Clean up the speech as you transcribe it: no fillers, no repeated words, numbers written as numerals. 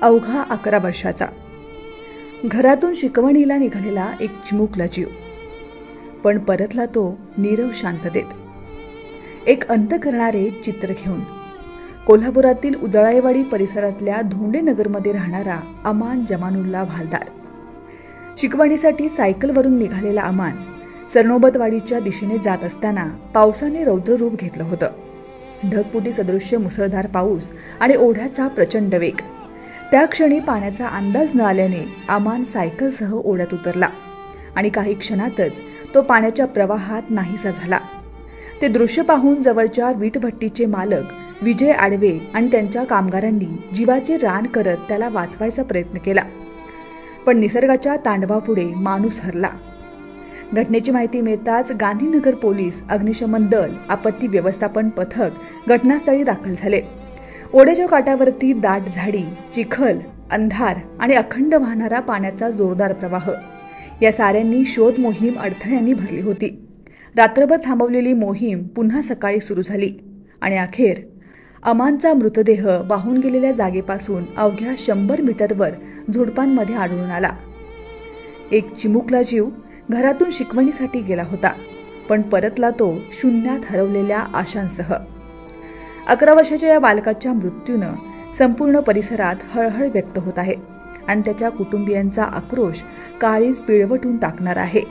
अवघा 11 वर्षाचा, घरातून शिकवणीला निघालेला एक चिमुकला जीव, पण परतला तो नीरव शांततेत. एक अंत करणारे चित्र घेऊन कोल्हापुरातील उजळाईवाडी परिसरातल्या धोंडेनगरमध्ये राहणारा अमान जमानुल्ला भालदार. शिकवणीसाठी सायकलवरून निघालेला अमान सरनोबतवाडीच्या दिशेने जात असताना पावसाने रौद्ररूप घेतलं होतं. ढगफुटी सदृश्य मुसळधार पाऊस आणि ओढ्याचा प्रचंड वेग. त्या क्षणी पाण्याचा अंदाज न आल्याने अमान सायकलसह ओढ्यात उतरला आणि काही क्षणातच तो पाण्याच्या प्रवाहात नाहीसा झाला. ते दृश्य पाहून जवळच्या वीटभट्टीचे मालक विजय आडवे आणि त्यांच्या कामगारांनी जीवाचे रान करत त्याला वाचवायचा प्रयत्न केला, पण निसर्गाच्या तांडवापुढे माणूस हरला. घटनेची माहिती मिळताच गांधीनगर पोलीस, अग्निशमन दल, आपत्ती व्यवस्थापन पथक घटनास्थळी दाखल झाले. ओढ्याच्या काठावरती दाट झाडी, चिखल, अंधार आणि अखंड वाहणारा पाण्याचा जोरदार प्रवाह या साऱ्यांनी शोध मोहीम अडथळ्यांनी भरली होती. रात्रभर थांबवलेली मोहीम पुन्हा सकाळी सुरू झाली आणि अखेर अमानचा मृतदेह वाहून गेलेल्या जागेपासून अवघ्या 100 मीटरवर झुडपांमध्ये आढळून आला. एक चिमुकला जीव घरातून शिकवणीसाठी गेला होता, पण परतला तो शून्यात हरवलेल्या आशांसह. 11 वर्षाच्या या बालकाच्या मृत्यूनं संपूर्ण परिसरात हळहळ व्यक्त होत आहे आणि त्याच्या कुटुंबियांचा आक्रोश काळीज पिळवटून टाकणार आहे.